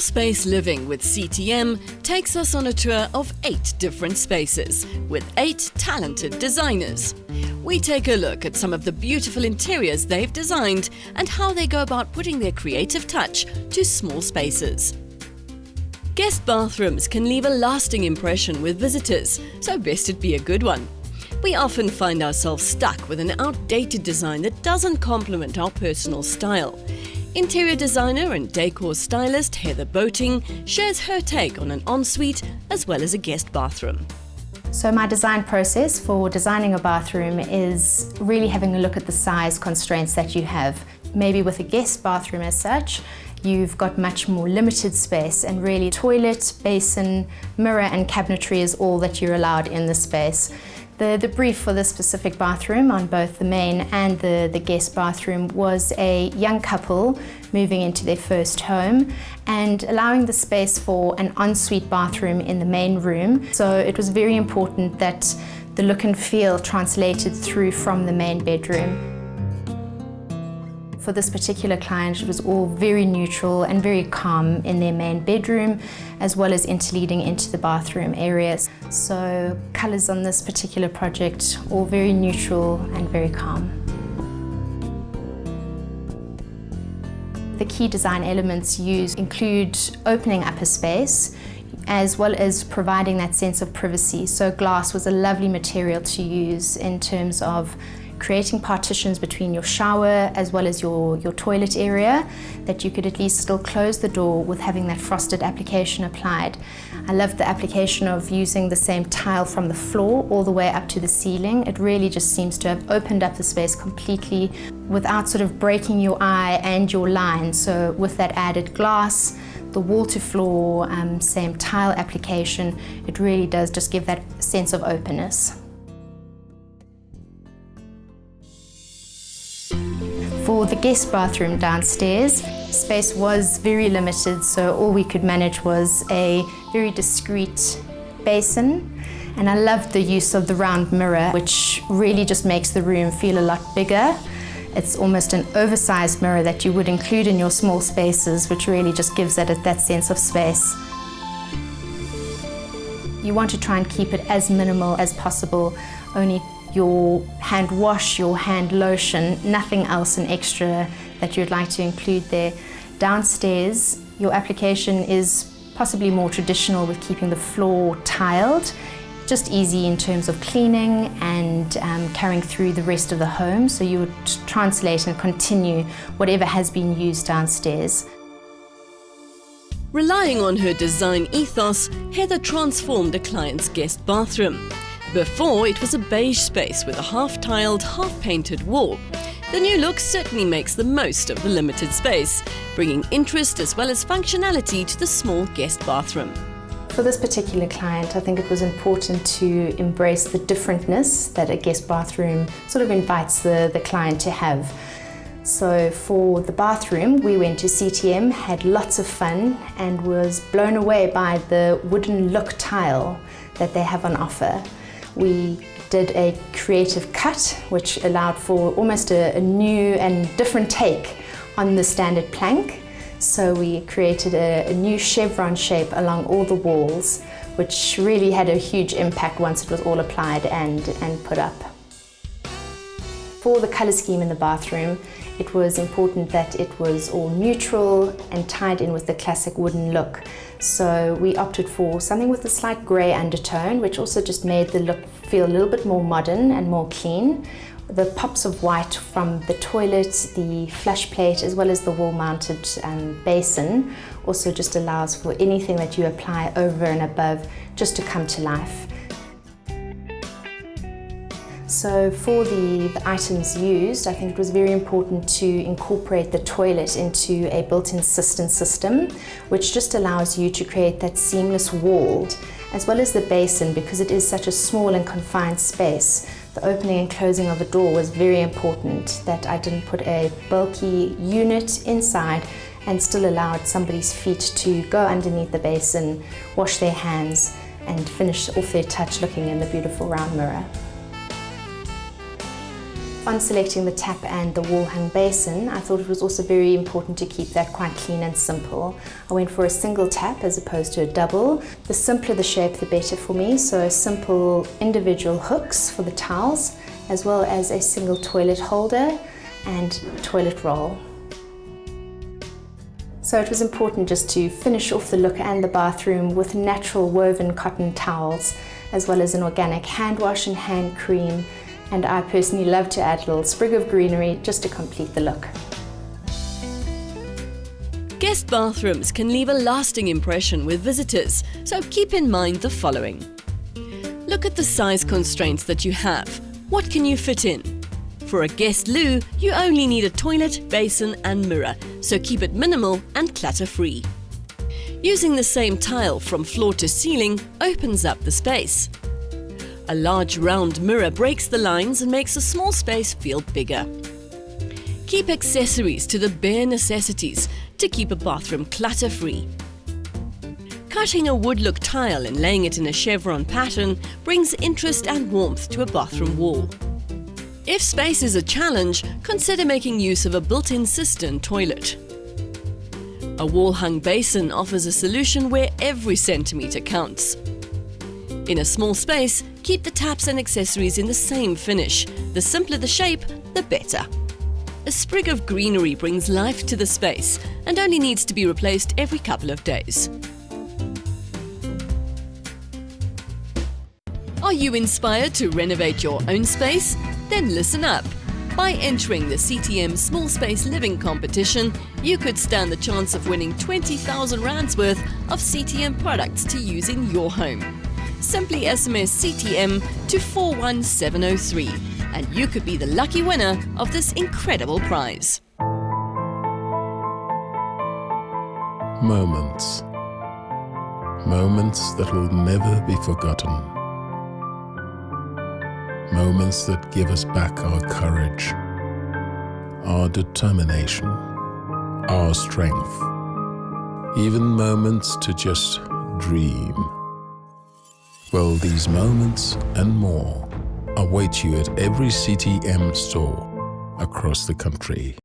Space Living with CTM takes us on a tour of 8 different spaces with 8 talented designers. We take a look at some of the beautiful interiors they've designed and how they go about putting their creative touch to small spaces. Guest bathrooms can leave a lasting impression with visitors, so best it be a good one. We often find ourselves stuck with an outdated design that doesn't complement our personal style. Interior designer and decor stylist Heather Boating shares her take on an ensuite as well as a guest bathroom. So my design process for designing a bathroom is really having a look at the size constraints that you have. Maybe with a guest bathroom as such, you've got much more limited space, and really toilet, basin, mirror and cabinetry is all that you're allowed in the space. The brief for this specific bathroom on both the main and the guest bathroom was a young couple moving into their first home and allowing the space for an ensuite bathroom in the main room. So it was very important that the look and feel translated through from the main bedroom. For this particular client, it was all very neutral and very calm in their main bedroom, as well as interleading into the bathroom areas. So colours on this particular project, all very neutral and very calm. The key design elements used include opening up a space, as well as providing that sense of privacy. So glass was a lovely material to use in terms of creating partitions between your shower as well as your toilet area, that you could at least still close the door with having that frosted application applied. I loved the application of using the same tile from the floor all the way up to the ceiling. It really just seems to have opened up the space completely without sort of breaking your eye and your line. So with that added glass, the wall to floor, same tile application, it really does just give that sense of openness. For the guest bathroom downstairs, space was very limited, so all we could manage was a very discreet basin. And I loved the use of the round mirror, which really just makes the room feel a lot bigger. It's almost an oversized mirror that you would include in your small spaces, which really just gives it that sense of space. You want to try and keep it as minimal as possible, only your hand wash, your hand lotion, nothing else an extra that you'd like to include there. Downstairs, your application is possibly more traditional with keeping the floor tiled, just easy in terms of cleaning and carrying through the rest of the home. So you would translate and continue whatever has been used downstairs. Relying on her design ethos, Heather transformed a client's guest bathroom. Before, it was a beige space with a half-tiled, half-painted wall. The new look certainly makes the most of the limited space, bringing interest as well as functionality to the small guest bathroom. For this particular client, I think it was important to embrace the differentness that a guest bathroom sort of invites the client to have. So for the bathroom, we went to CTM, had lots of fun, and was blown away by the wooden look tile that they have on offer. We did a creative cut, which allowed for almost a new and different take on the standard plank. So we created a new chevron shape along all the walls, which really had a huge impact once it was all applied and put up. For the colour scheme in the bathroom, it was important that it was all neutral and tied in with the classic wooden look. So we opted for something with a slight grey undertone, which also just made the look feel a little bit more modern and more clean. The pops of white from the toilet, the flush plate, as well as the wall-mounted basin also just allows for anything that you apply over and above just to come to life. So for the items used, I think it was very important to incorporate the toilet into a built-in cistern system, which just allows you to create that seamless wall, as well as the basin, because it is such a small and confined space. The opening and closing of the door was very important, that I didn't put a bulky unit inside and still allowed somebody's feet to go underneath the basin, wash their hands, and finish off their touch looking in the beautiful round mirror. On selecting the tap and the wall-hung basin, I thought it was also very important to keep that quite clean and simple. I went for a single tap as opposed to a double. The simpler the shape, the better for me, so simple individual hooks for the towels, as well as a single toilet holder and toilet roll. So it was important just to finish off the look and the bathroom with natural woven cotton towels, as well as an organic hand wash and hand cream. And I personally love to add a little sprig of greenery just to complete the look. Guest bathrooms can leave a lasting impression with visitors, so keep in mind the following. Look at the size constraints that you have. What can you fit in? For a guest loo, you only need a toilet, basin and mirror, so keep it minimal and clutter-free. Using the same tile from floor to ceiling opens up the space. A large round mirror breaks the lines and makes a small space feel bigger. Keep accessories to the bare necessities to keep a bathroom clutter-free. Cutting a wood-look tile and laying it in a chevron pattern brings interest and warmth to a bathroom wall. If space is a challenge, consider making use of a built-in cistern toilet. A wall-hung basin offers a solution where every centimetre counts. In a small space, keep the taps and accessories in the same finish. The simpler the shape, the better. A sprig of greenery brings life to the space and only needs to be replaced every couple of days. Are you inspired to renovate your own space? Then listen up. By entering the CTM Small Space Living competition, you could stand the chance of winning 20,000 rands worth of CTM products to use in your home. Simply SMS CTM to 41703 and you could be the lucky winner of this incredible prize. Moments. Moments that will never be forgotten. Moments that give us back our courage, our determination, our strength. Even moments to just dream. Well, these moments and more await you at every CTM store across the country.